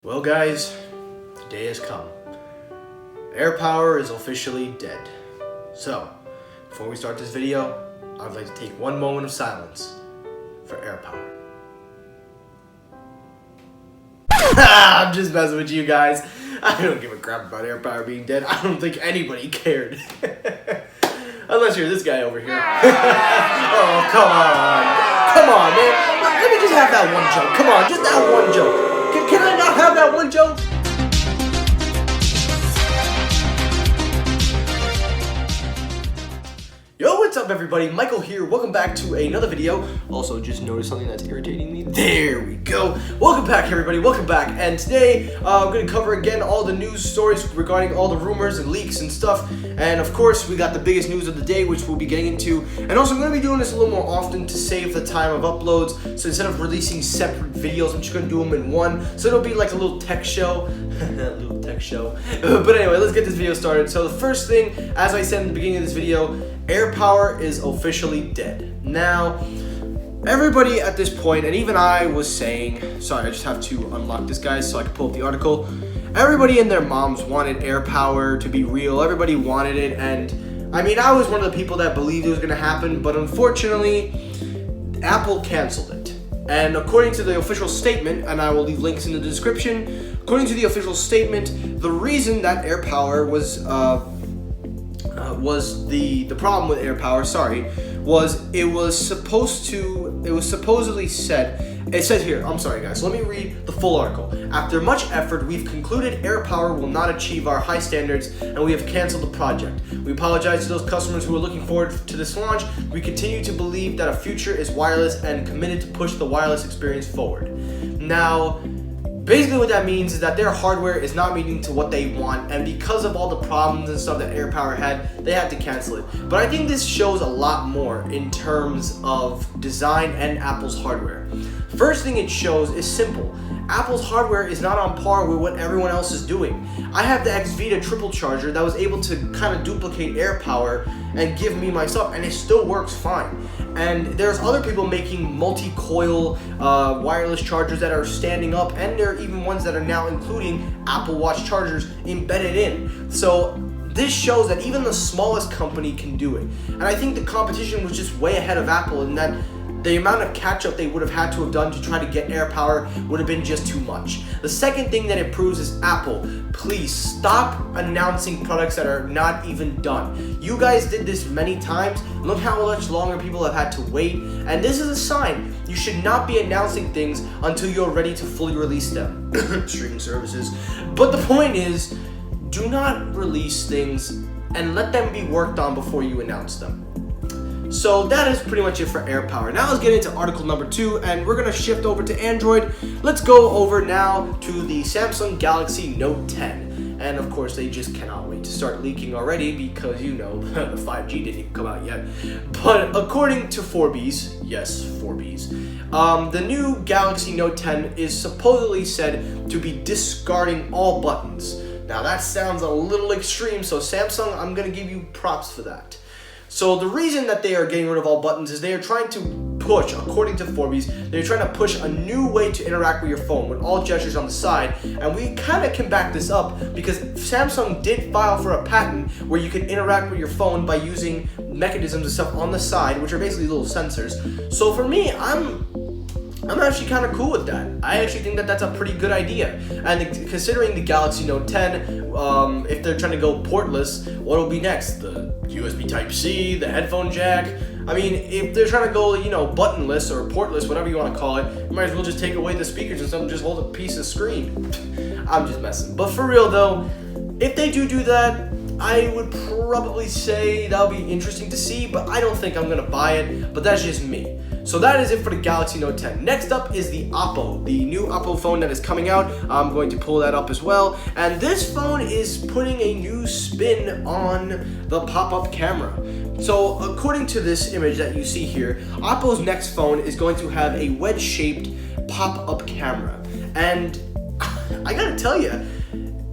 Well guys, the day has come. AirPower is officially dead. So, before we start this video, I'd like to take one moment of silence for AirPower. I'm just messing with you guys. I don't give a crap about AirPower being dead. I don't think anybody cared. Unless you're this guy over here. Oh, come on. Come on, man. Let me just have that one joke. Come on, just that one joke. Can I not have that one joke? Yo, what's up everybody? Michael here. Welcome back to another video. Also, just noticed something that's irritating me. There we go. Welcome back everybody. Welcome back. And today, I'm going to cover again all the news stories regarding all the rumors and leaks and stuff. And of course, we got the biggest news of the day, which we'll be getting into. And also, I'm going to be doing this a little more often to save the time of uploads. So instead of releasing separate videos, I'm just going to do them in one. So it'll be like a little tech show. A little tech show. But anyway, let's get this video started. So the first thing, as I said in the beginning of this video, AirPower is officially dead. Now, everybody at this point, and even I was saying, sorry, I just have to unlock this guys so I can pull up the article. Everybody and their moms wanted AirPower to be real. Everybody wanted it, and I mean, I was one of the people that believed it was going to happen, but unfortunately, Apple canceled it. And according to the official statement, and I will leave links in the description, according to the official statement, the reason that AirPower was the problem with AirPower, was it was supposedly said, it says here, I'm sorry guys, let me read the full article. After much effort, we've concluded AirPower will not achieve our high standards and we have canceled the project. We apologize to those customers who are looking forward to this launch. We continue to believe that a future is wireless and committed to push the wireless experience forward. Now, basically what that means is that their hardware is not meeting to what they want, and because of all the problems and stuff that AirPower had, they had to cancel it. But I think this shows a lot more in terms of design and Apple's hardware. First thing it shows is simple. Apple's hardware is not on par with what everyone else is doing. I have the X Vita triple charger that was able to kind of duplicate AirPower and give me my stuff, and it still works fine. And there's other people making multi-coil wireless chargers that are standing up, and there are even ones that are now including Apple Watch chargers embedded in. So this shows that even the smallest company can do it. And I think the competition was just way ahead of Apple in that the amount of catch-up they would have had to have done to try to get AirPower would have been just too much. The second thing that it proves is Apple, please stop announcing products that are not even done. You guys did this many times. Look how much longer people have had to wait. And this is a sign. You should not be announcing things until you're ready to fully release them. Streaming services. But the point is, do not release things and let them be worked on before you announce them. So that is pretty much it for AirPower. Now let's get into article number 2, and we're going to shift over to Android. Let's go over now to the Samsung Galaxy Note 10. And of course, they just cannot wait to start leaking already because, you know, the 5G didn't even come out yet. But according to Forbes, yes, Forbes, the new Galaxy Note 10 is supposedly said to be discarding all buttons. Now that sounds a little extreme, so Samsung, I'm going to give you props for that. So the reason that they are getting rid of all buttons is they are trying to push, according to Forbes, they're trying to push a new way to interact with your phone with all gestures on the side. And we kind of can back this up because Samsung did file for a patent where you can interact with your phone by using mechanisms and stuff on the side, which are basically little sensors. So for me, I'm actually kind of cool with that. I actually think that that's a pretty good idea. And considering the Galaxy Note 10, if they're trying to go portless, what will be next? The USB Type-C, the headphone jack? I mean, if they're trying to go, you know, buttonless or portless, whatever you want to call it, you might as well just take away the speakers and something, just hold a piece of screen. I'm just messing. But for real though, if they do that, I would probably say that would be interesting to see, but I don't think I'm going to buy it, but that's just me. So that is it for the Galaxy Note 10. Next up is the Oppo, the new Oppo phone that is coming out. I'm going to pull that up as well. And this phone is putting a new spin on the pop-up camera. So according to this image that you see here, Oppo's next phone is going to have a wedge-shaped pop-up camera. And I gotta tell you,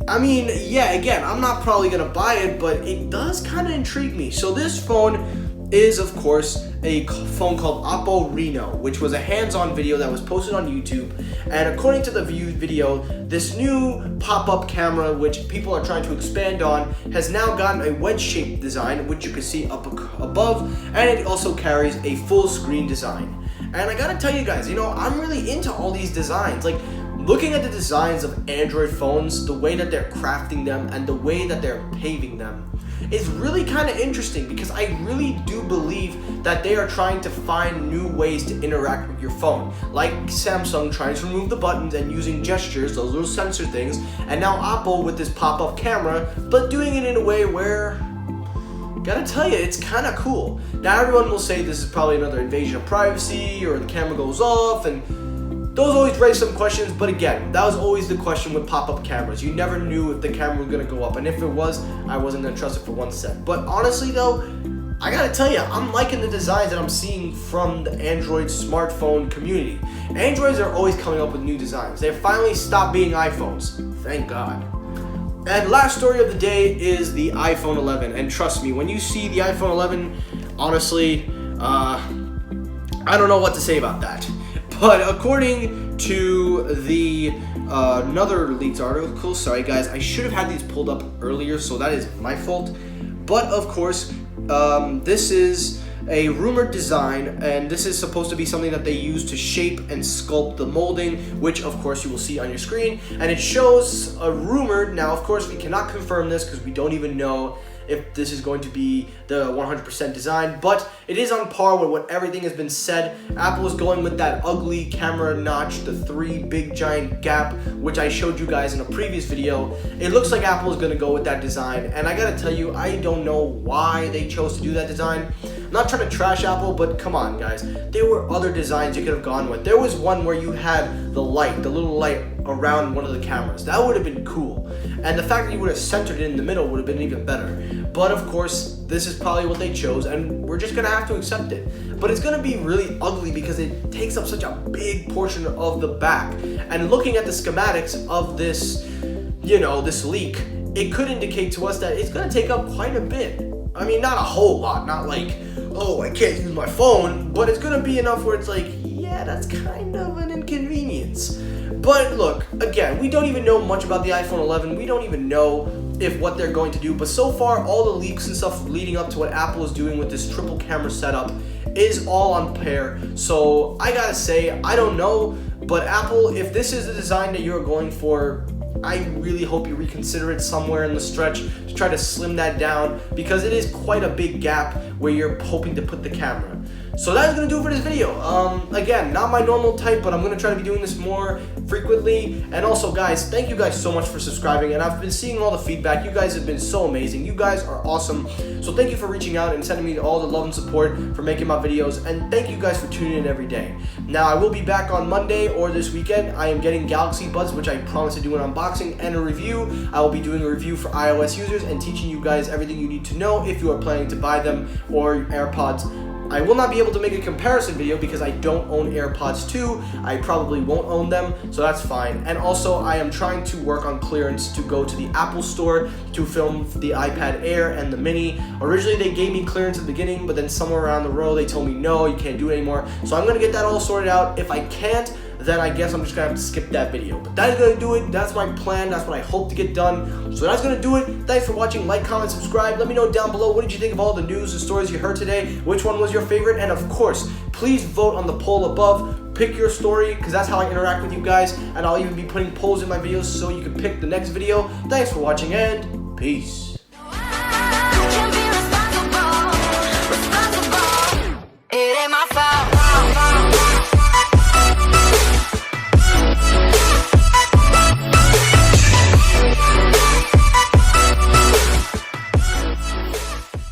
I mean, yeah, again, I'm not probably gonna buy it, but it does kind of intrigue me. So this phone is, of course, a phone called Oppo Reno, which was a hands-on video that was posted on YouTube. And according to the viewed video, this new pop-up camera, which people are trying to expand on, has now gotten a wedge-shaped design, which you can see up above, and it also carries a full-screen design. And I gotta tell you guys, I'm really into all these designs. Like, looking at the designs of Android phones, the way that they're crafting them, and the way that they're paving them, is really kind of interesting, because I really do believe that they are trying to find new ways to interact with your phone, like Samsung trying to remove the buttons and using gestures, those little sensor things, and now Apple with this pop-up camera, but doing it in a way where, gotta tell you, it's kind of cool. Now everyone will say this is probably another invasion of privacy, or the camera goes off, and those always raise some questions, but again, that was always the question with pop-up cameras. You never knew if the camera was gonna go up, and if it was, I wasn't gonna trust it for 1 cent. But honestly though, I gotta tell you, I'm liking the designs that I'm seeing from the Android smartphone community. Androids are always coming up with new designs. They finally stopped being iPhones, thank God. And last story of the day is the iPhone 11, and trust me, when you see the iPhone 11, honestly, I don't know what to say about that. But according to the another leaked article, sorry guys, I should have had these pulled up earlier, so that is my fault. But of course, this is a rumored design, and this is supposed to be something that they use to shape and sculpt the molding, which of course you will see on your screen. And it shows a rumored, now of course we cannot confirm this because we don't even know if this is going to be the 100% design, but it is on par with what everything has been said. Apple is going with that ugly camera notch, the 3 big giant gap, which I showed you guys in a previous video. It looks like Apple is gonna go with that design, and I gotta tell you, I don't know why they chose to do that design. I'm not trying to trash Apple, but come on guys, there were other designs you could have gone with. There was one where you had the light, the little light around one of the cameras. That would have been cool. And the fact that you would have centered it in the middle would have been even better. But of course, this is probably what they chose, and we're just gonna have to accept it. But it's gonna be really ugly because it takes up such a big portion of the back. And looking at the schematics of this, this leak, it could indicate to us that it's gonna take up quite a bit. I mean, not a whole lot, not like, oh, I can't use my phone, but it's gonna be enough where it's like, yeah, that's kind of an inconvenience. But look, again, we don't even know much about the iPhone 11. We don't even know if what they're going to do. But so far, all the leaks and stuff leading up to what Apple is doing with this triple camera setup is all on pair. So I gotta say, I don't know. But Apple, if this is the design that you're going for, I really hope you reconsider it somewhere in the stretch to try to slim that down, because it is quite a big gap where you're hoping to put the camera. So that's gonna do it for this video. Again, not my normal type, but I'm gonna try to be doing this more frequently. And also guys, thank you guys so much for subscribing, and I've been seeing all the feedback. You guys have been so amazing. You guys are awesome. So thank you for reaching out and sending me all the love and support for making my videos, and thank you guys for tuning in every day. Now I will be back on Monday or this weekend. I am getting Galaxy Buds, which I promise to do an unboxing and a review. I will be doing a review for iOS users and teaching you guys everything you need to know if you are planning to buy them, or AirPods. I will not be able to make a comparison video because I don't own AirPods 2. I probably won't own them, so that's fine. And also, I am trying to work on clearance to go to the Apple Store to film the iPad Air and the Mini. Originally, they gave me clearance at the beginning, but then somewhere around the road, they told me, no, you can't do it anymore. So I'm gonna get that all sorted out. If I can't, then I guess I'm just gonna have to skip that video. But that is gonna do it. That's my plan. That's what I hope to get done. So that's gonna do it. Thanks for watching. Like, comment, subscribe. Let me know down below, what did you think of all the news and stories you heard today? Which one was your favorite? And of course, please vote on the poll above. Pick your story, because that's how I interact with you guys. And I'll even be putting polls in my videos so you can pick the next video. Thanks for watching, and peace.